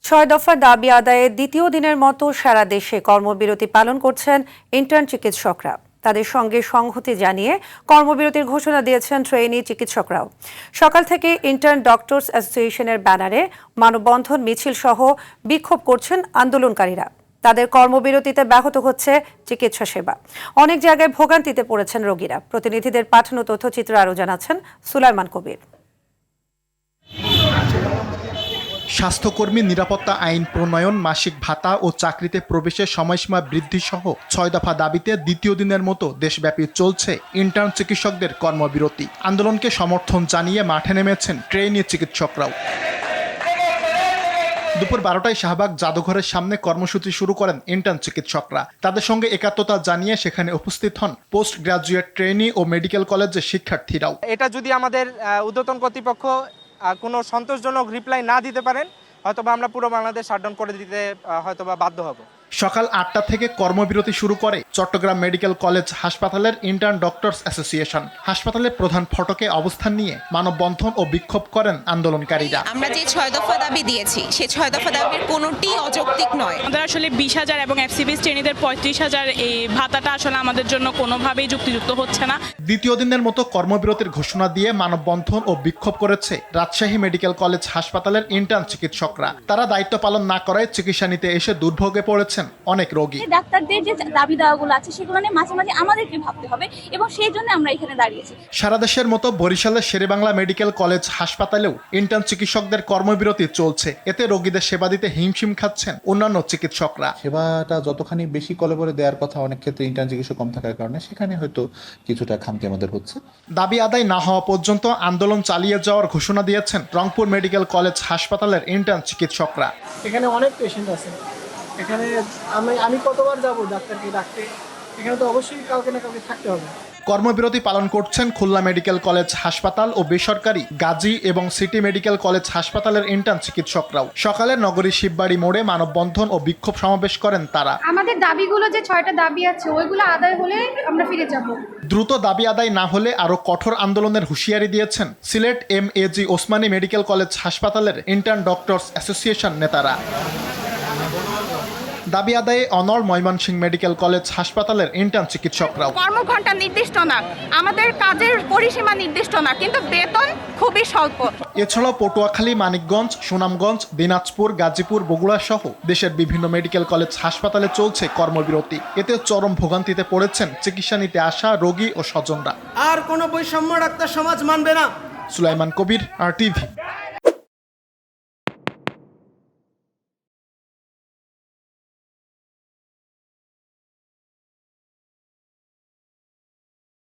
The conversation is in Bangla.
ছয় দফা দাবি আদায়ে দ্বিতীয় দিনের মতো সারা দেশে কর্মবিরতি পালন করছেন ইন্টার্ন চিকিৎসকরা। তাদের সঙ্গে সংহতি জানিয়ে কর্মবিরতির ঘোষণা দিয়েছেন ট্রেনি চিকিৎসকরাও। সকাল থেকে ইন্টার্ন ডক্টরস অ্যাসোসিয়েশনের ব্যানারে মানববন্ধন মিছিল সহ বিক্ষোভ করছেন আন্দোলনকারীরা। তাদের কর্মবিরতিতে ব্যাহত হচ্ছে চিকিৎসা সেবা। অনেক জায়গায় ভোগান্তিতে পড়েছেন রোগীরা। প্রতিনিধিদের পাঠানো তথ্যচিত্র আরও জানাচ্ছেন সুলাইমান কবির। স্বাস্থ্যকর্মী নিরাপত্তা আইন প্রণয়ন, মাসিক ভাতা ও চাকরিতে প্রবেশের সময়সীমা বৃদ্ধি সহ ৬ দফা দাবিতে দ্বিতীয় দিনের মতো দেশব্যাপী চলছে ইন্টার্ন চিকিৎসকদের কর্মবিরতি। আন্দোলনকে সমর্থন জানিয়ে মাঠে নেমেছেন ট্রেনি চিকিৎসকরাও। দুপুর 12টায় শাহবাগ জাদুঘরের সামনে কর্মসূচি শুরু করেন ইন্টার্ন চিকিৎসকরা। তাদের সঙ্গে একাত্মতা জানিয়ে সেখানে উপস্থিত হন পোস্ট গ্রাজুয়েট ট্রেনি ও মেডিকেল কলেজের শিক্ষার্থীরাও। এটা যদি আমাদের ঊর্ধ্বতন কর্তৃপক্ষ কোনো সন্তোষজনক রিপ্লাই না দিতে পারেন, হয়তোবা আমরা পুরো বাংলাদেশ শাটডাউন করে দিতে হয়তোবা বাধ্য হব। সকাল 8টা থেকে কর্মবিরতি শুরু করে চট্টগ্রাম মেডিকেল কলেজ হাসপাতালের ইন্টার্ন ডক্টরস অ্যাসোসিয়েশন। হাসপাতালের প্রধান ফটকে অবস্থান নিয়ে মানববন্ধন ও বিক্ষোভ করেন আন্দোলনকারীরা। আমরা যে 6 দফা দাবি দিয়েছি, সেই 6 দফা দাবির কোনোটি অযৌক্তিক নয়। আমাদের আসলে 20,000 এবং এফসিবিএস ট্রেনিদের 35,000 এই ভাতাটা আসলে আমাদের জন্য কোনোভাবেই যুক্তিযুক্ত হচ্ছে না। দ্বিতীয় দিনের মতো কর্মবিরতির ঘোষণা দিয়ে মানববন্ধন ও বিক্ষোভ করেছে রাজশাহী মেডিকেল কলেজ হাসপাতালের ইন্টার্ন চিকিৎসকরা। তারা দায়িত্ব পালন না করায় চিকিৎসা নিতে এসে দুর্ভোগে পড়েছেন অনেক রোগী। ডাক্তারদের যে দাবি দাওয়াগুলো আছে সেগুলো নিয়ে মাঝে মাঝে আমাদেরকে ভাবতে হবে এবং সেই জন্য আমরা এখানে দাঁড়িয়েছি। সারা দেশের মতো বরিশালের শেরেবাংলা মেডিকেল কলেজ হাসপাতালেও ইন্টার্ন চিকিৎসকদের কর্মবিরতি চলছে। এতে রোগীদের সেবা দিতে হিমশিম খাচ্ছেন অন্যান্য চিকিৎসকরা। সেবাটা যতখানি বেশি কলেবরে দেওয়ার কথা, অনেক ক্ষেত্রে ইন্টার্ন চিকিৎসক কম থাকার কারণে সেখানে হয়তো কিছুটা খামতি আমাদের হচ্ছে। দাবি আদায় না হওয়া পর্যন্ত আন্দোলন চালিয়ে যাওয়ার ঘোষণা দিয়েছেন রংপুর মেডিকেল কলেজ হাসপাতালের ইন্টার্ন চিকিৎসকরা। এখানে অনেক পেশেন্ট আছে, এখানে আমি কতবার যাব ডাক্তারকে ডাকতে, এখানে তো অবশ্যই কাউকে না কাউকে থাকতে হবে। কর্মবিরতি পালন করছেন খুলনা মেডিকেল কলেজ হাসপাতাল ও বেসরকারি গাজী এবং সিটি মেডিকেল কলেজ হাসপাতালের ইন্টার্ন চিকিৎসকরাও। সকালে নগরীর শিববাড়ি মোড়ে মানববন্ধন ও বিক্ষোভ সমাবেশ করেন তারা। আমাদের দাবিগুলো যে 6টা দাবি আছে ওইগুলো আদায় হলে আমরা ফিরে যাব। দ্রুত দাবি আদায় না হলে আরো কঠোর আন্দোলনের হুঁশিয়ারি দিয়েছেন Sylhet MAG Osmani medical college হাসপাতালের ইন্টার্ন ডক্টরস অ্যাসোসিয়েশন নেতারা। দাবি আদায়ে অনড় ময়মনসিংহ মেডিকেল কলেজ হাসপাতালের ইন্টার্ন চিকিৎসকরাও। কর্মঘণ্টা নির্দিষ্ট না, আমাদের কাজের পরিসীমা নির্দিষ্ট না, কিন্তু বেতন খুবই স্বল্প। এছাড়াও পটুয়াখালী, মানিকগঞ্জ, সুনামগঞ্জ, দিনাজপুর, গাজীপুর, বগুড়া সহ দেশের বিভিন্ন মেডিকেল কলেজ হাসপাতালে চলছে কর্মবিরতি। এতে চরম ভোগান্তিতে পড়েছেন চিকিৎসা নিতে আসা রোগী ও স্বজনরা। আর কোনো বৈষম্য ডাক্তার সমাজ মানবে না। সুলাইমান কবির, RTV।